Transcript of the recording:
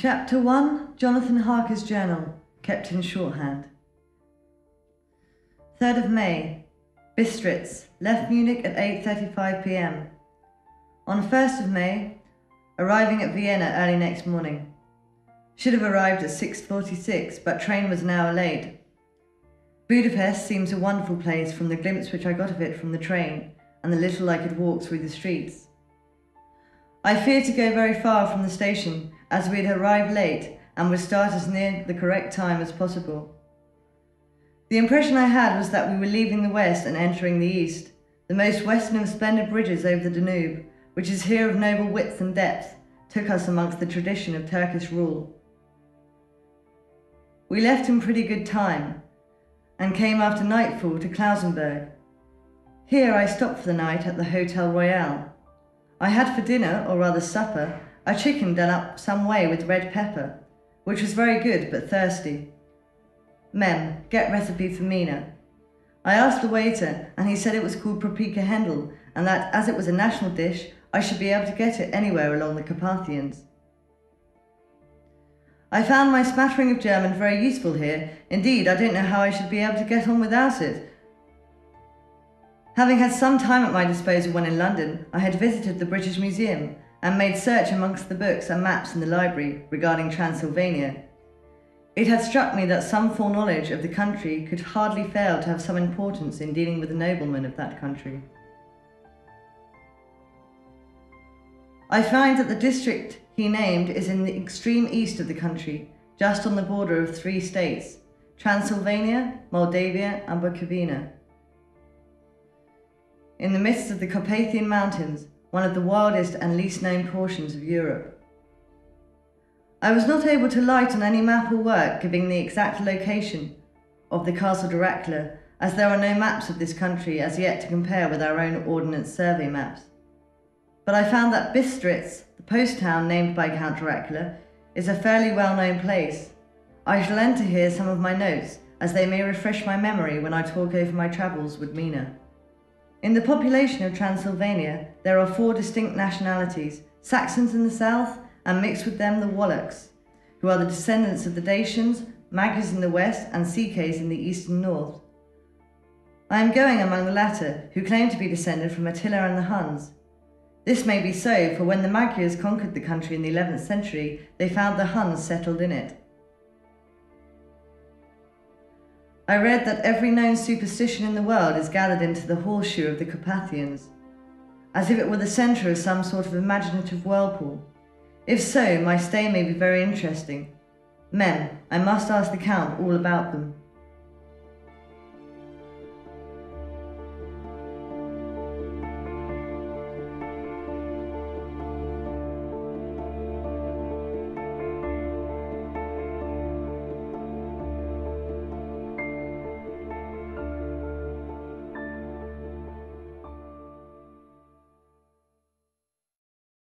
Chapter 1, Jonathan Harker's Journal, kept in shorthand. 3rd of May, Bistritz, left Munich at 8:35 p.m. On 1st of May, arriving at Vienna early next morning. Should have arrived at 6:46, but train was an hour late. Budapest seems a wonderful place from the glimpse which I got of it from the train and the little I could walk through the streets. I feared to go very far from the station, as we had arrived late and would start as near the correct time as possible. The impression I had was that we were leaving the west and entering the east, the most western of splendid bridges over the Danube, which is here of noble width and depth, took us amongst the tradition of Turkish rule. We left in pretty good time, and came after nightfall to Klausenberg. Here I stopped for the night at the Hotel Royal. I had for dinner, or rather supper, a chicken done up some way with red pepper, which was very good but thirsty. Mem, get recipe for Mina. I asked the waiter, and he said it was called paprika hendel, and that as it was a national dish, I should be able to get it anywhere along the Carpathians. I found my smattering of German very useful here. Indeed, I don't know how I should be able to get on without it. Having had some time at my disposal when in London, I had visited the British Museum and made search amongst the books and maps in the library regarding Transylvania. It had struck me that some foreknowledge of the country could hardly fail to have some importance in dealing with the noblemen of that country. I find that the district he named is in the extreme east of the country, just on the border of 3 states, Transylvania, Moldavia, and Bukovina. In the midst of the Carpathian Mountains, one of the wildest and least known portions of Europe. I was not able to light on any map or work giving the exact location of the Castle Dracula, as there are no maps of this country as yet to compare with our own Ordnance Survey maps. But I found that Bistritz, the post town named by Count Dracula, is a fairly well-known place. I shall enter here some of my notes, as they may refresh my memory when I talk over my travels with Mina. In the population of Transylvania, there are 4 distinct nationalities, Saxons in the south, and mixed with them the Wallachs, who are the descendants of the Dacians, Magyars in the west, and Sikhes in the east and north. I am going among the latter, who claim to be descended from Attila and the Huns. This may be so, for when the Magyars conquered the country in the 11th century, they found the Huns settled in it. I read that every known superstition in the world is gathered into the horseshoe of the Carpathians, as if it were the centre of some sort of imaginative whirlpool. If so, my stay may be very interesting. Mem, I must ask the Count all about them.